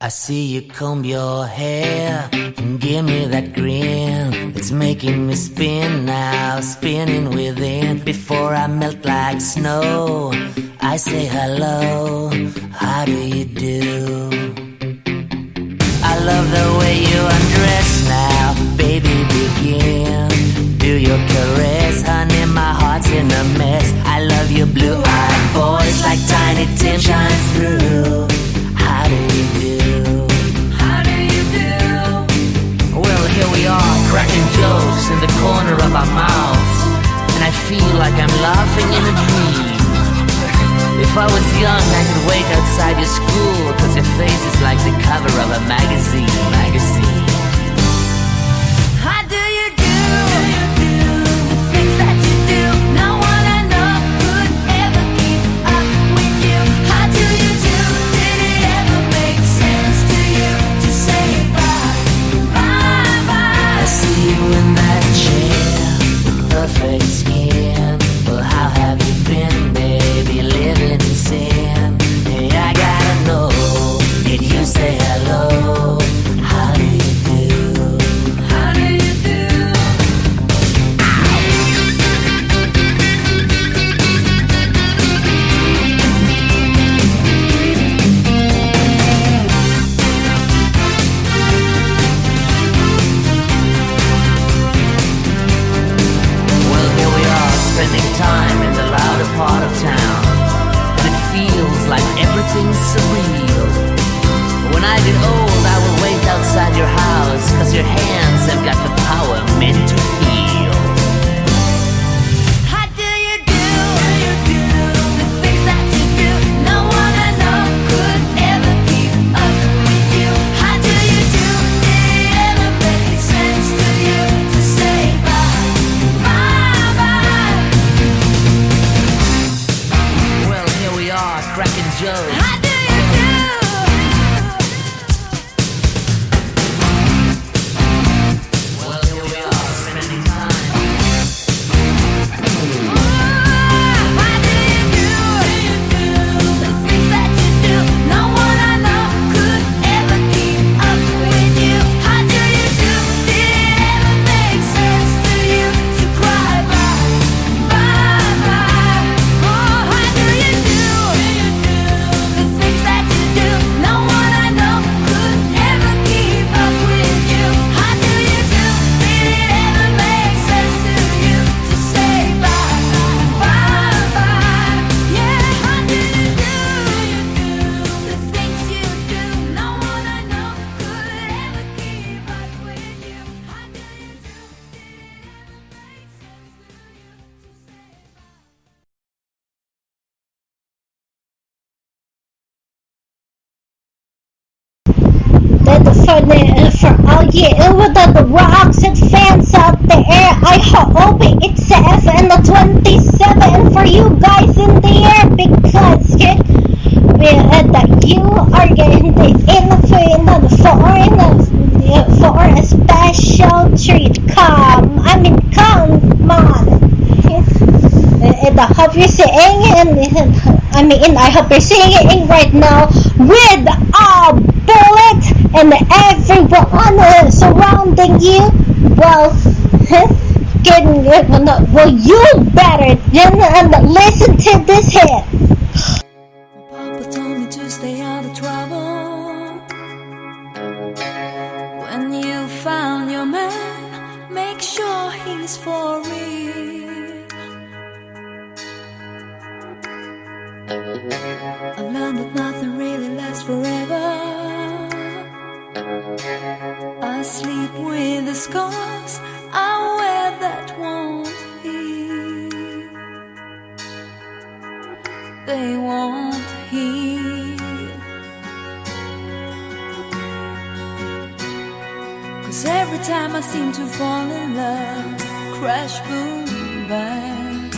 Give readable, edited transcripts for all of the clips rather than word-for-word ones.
I see you comb your hair and give me that grin. It's making me spin now, spinning within. Before I melt like snow, I say hello, how do you do? I love the way you undress now, baby begin. Do your caress, honey, my heart's in a mess. I love your blue-eyed voice like Tiny Tim shines through. How do you do? How do you do? Well, here we are, cracking jokes in the corner of our mouths, and I feel like I'm laughing in a dream. If I was young, I could wait outside your school, 'cause your face is like the cover of a magazine. How do you do? The things that you do, no one I know could ever keep up with you. How do you do? Did it ever make sense to you to say bye, bye, bye? I see you in that chair, perfect skin. Well, how have you been, baby, living in sin? Hey, I gotta know, did you say hello? How do you do? How do you do? Well, here we are, spending time in the louder part of town, and it feels like everything's surreal. When I get old, I will wait outside your house, 'cause your hands have got the power meant to heal. How do you do? The things that you do, no one I know could ever keep up with you. How do you do? Did it ever make sense to you to say bye, bye, bye? Well, here we are, cracking jokes. How do you do? Well, here we are, spending time. How do you do? The things that you do, no one I know could ever keep up with you. How do you do? Did it ever make sense to you to cry bye, bye, bye? Oh, how do you do? The things that you do, no one I know could ever keep up with you. How do you do? Did it ever make sense to you to say bye, bye, bye? Yeah, how do you do? The things you do, no one I know could ever keep up with you. How do you do? Did it ever make sense to you to say bye? That's for all you with the rocks and fans out there. I hope it's safe in the 27 for you guys in there, because that you are getting in for a special treat. Come on. And I hope you're singing. I hope you're singing right now with a bullet and everyone surrounding you. Well, you better listen to this hit. Papa told me to stay out of trouble. When you found your man, make sure he's for real. I learned that nothing really lasts forever. I sleep with the scars I wear that won't heal. They won't heal. 'Cause every time I seem to fall in love, crash, boom, bang.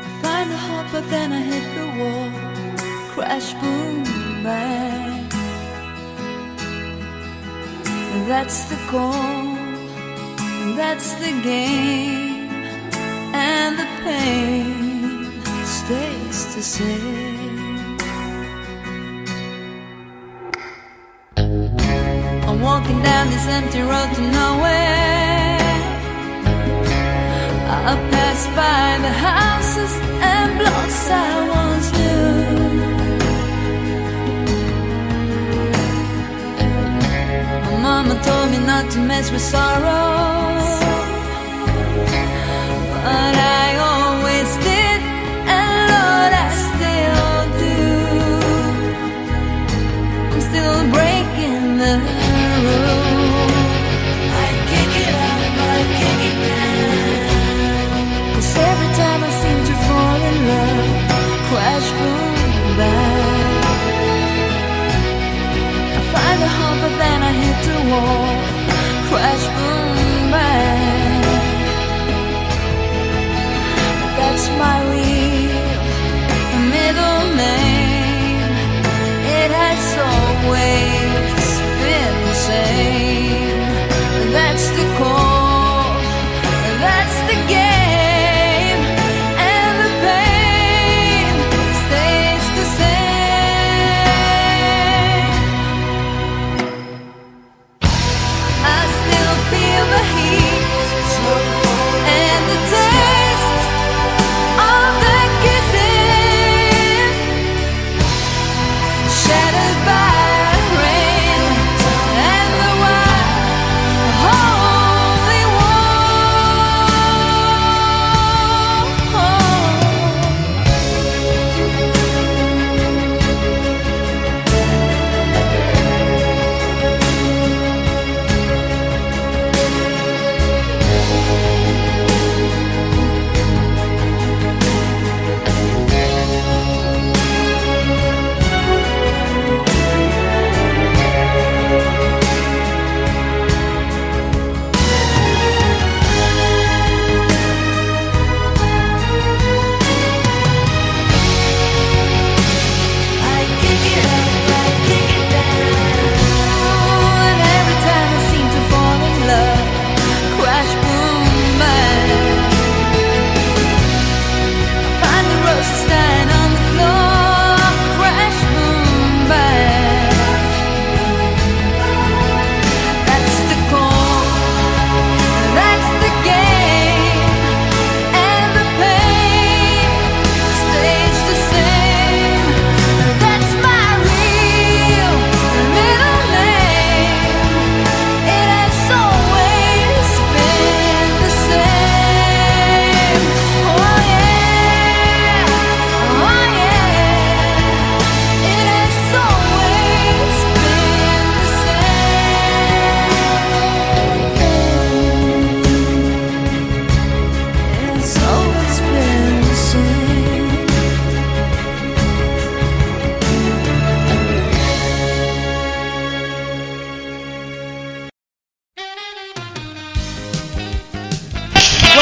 I find a heart, but then I hit the wall, crash, boom, bang. That's the goal, that's the game, and the pain stays the same. walking down this empty road to nowhere. I pass by the houses and blocks I once knew. My mama told me not to mess with sorrow, but I always did, and Lord, I still do. I'm still breaking the rule. I kick it up, I kick it down. 'Cause every time I seem to fall in love, crash, boom, bang. I find a hope, but then I hit the wall. Crash, boom, bang. That's my real middle name. It has always been the same. That's the call, that's the game, and the pain stays the same. I still feel the heat and the taste of the kissing, shattered by rain and the holy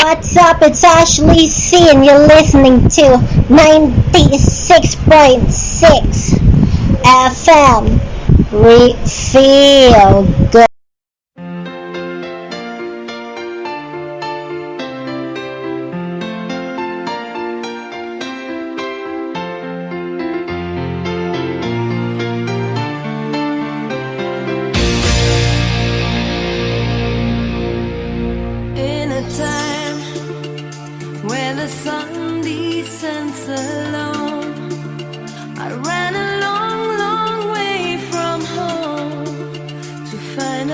What's up? It's Ashley C, and you're listening to 96.6 FM. Feel good. in a time where the sun descends alone. I ran a long, long way from home to find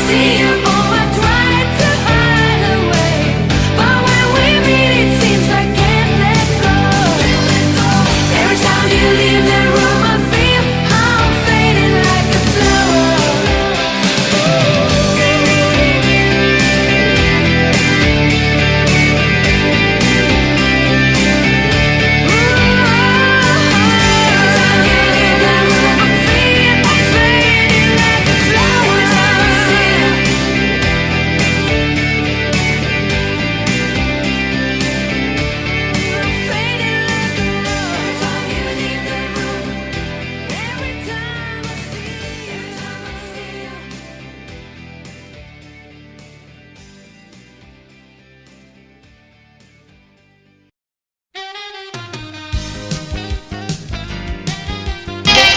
see you. Oh, I try to hide away, but when we meet, it seems I can't let go. Every time you leave the room, I feel I'm fading like a flower.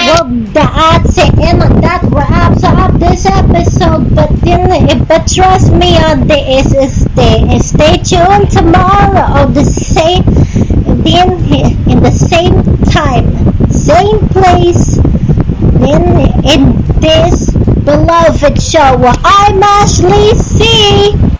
Well, that's it, and that wraps up this episode. But trust me on this. Stay tuned tomorrow of the same, in the same time, same place, in this beloved show. I'm Ashley C.